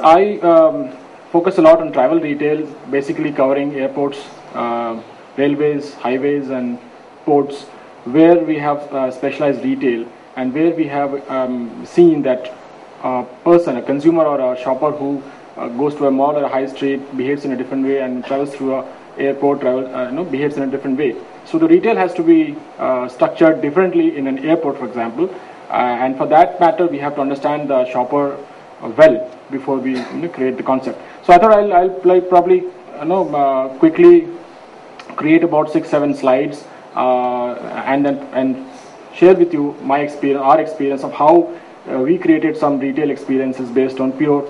I focus a lot on travel retail, basically covering airports, railways, highways, and ports, where we have specialized retail, and where we have seen that a person, a consumer or a shopper who goes to a mall or a high street behaves in a different way, and travels through a airport behaves in a different way. So the retail has to be structured differently in an airport, for example, and for that matter we have to understand the shopper well before we create the concept. So I thought I'll probably quickly create about 6-7 slides and share with you my experience, our experience of how we created some retail experiences based on pure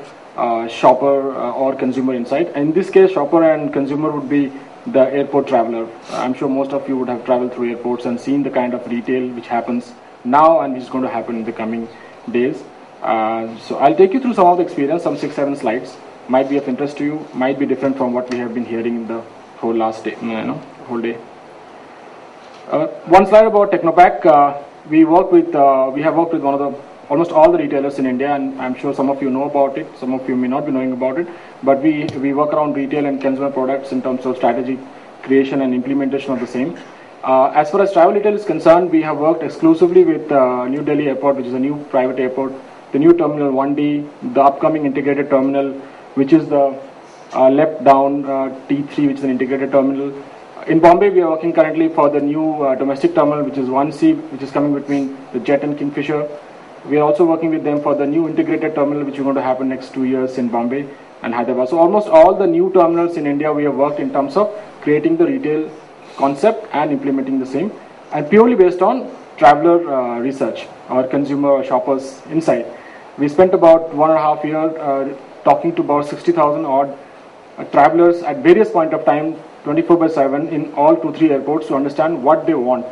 shopper or consumer insight. In this case, shopper and consumer would be the airport traveler. I'm sure most of you would have traveled through airports and seen the kind of retail which happens now and which is going to happen in the coming days. So I'll take you through some of the experience, some 6-7 slides. Might be of interest to you, might be different from what we have been hearing in the whole last day, whole day. One slide about Technopak. We have worked with almost all the retailers in India, and I'm sure some of you know about it, some of you may not be knowing about it, but we work around retail and consumer products in terms of strategy, creation and implementation of the same. As far as travel retail is concerned, we have worked exclusively with New Delhi Airport, which is a new private airport, the new Terminal 1D, the upcoming integrated terminal, which is the left down T3, which is an integrated terminal. In Bombay, we are working currently for the new domestic terminal, which is 1C, which is coming between the Jet and Kingfisher. We are also working with them for the new integrated terminal, which is going to happen next 2 years in Bombay and Hyderabad. So almost all the new terminals in India, we have worked in terms of creating the retail concept and implementing the same, and purely based on traveler research or consumer or shoppers insight. We spent about 1.5 years talking to about 60,000 odd travelers at various point of time, 24/7 in all 2-3 airports, to understand what they want,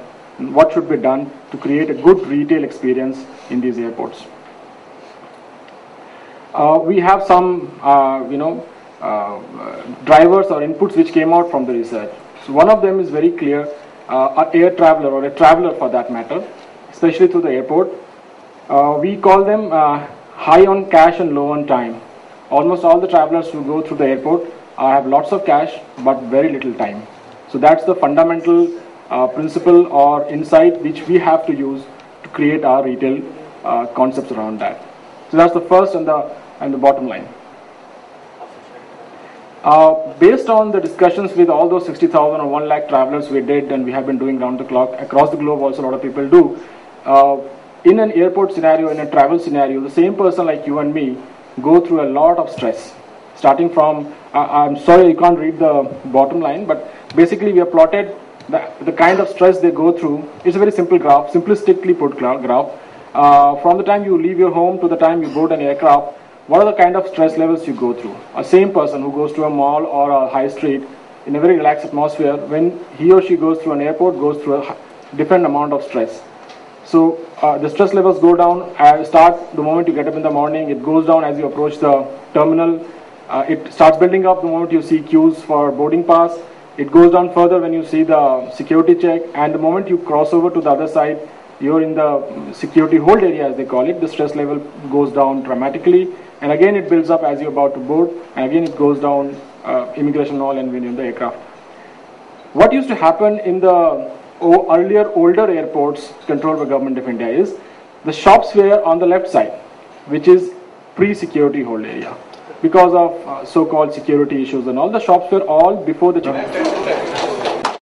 what should be done to create a good retail experience in these airports. We have some, drivers or inputs which came out from the research. So one of them is very clear: an air traveler or a traveler for that matter, especially through the airport. We call them high on cash and low on time. Almost all the travelers who go through the airport have lots of cash but very little time. So that's the fundamental principle or insight which we have to use to create our retail concepts around that. So that's the first and the bottom line. Based on the discussions with all those 60,000 or 1 lakh travelers we did, and we have been doing round the clock across the globe, also a lot of people do, in an airport scenario, in a travel scenario, the same person like you and me go through a lot of stress. Starting from, I'm sorry you can't read the bottom line, but basically we have plotted the kind of stress they go through. It's a very simple graph, simplistically put graph. From the time you leave your home to the time you board an aircraft, what are the kind of stress levels you go through? A same person who goes to a mall or a high street in a very relaxed atmosphere, when he or she goes through an airport, goes through a different amount of stress. So the stress levels go down, start the moment you get up in the morning, it goes down as you approach the terminal, it starts building up the moment you see queues for boarding pass, it goes down further when you see the security check, and the moment you cross over to the other side, you're in the security hold area as they call it, the stress level goes down dramatically, and again it builds up as you're about to board, and again it goes down, immigration and all, and when you're in the aircraft. What used to happen in the older airports controlled by Government of India is the shops were on the left side, which is pre-security hold area. Because of so-called security issues and all, the shops were all before the check.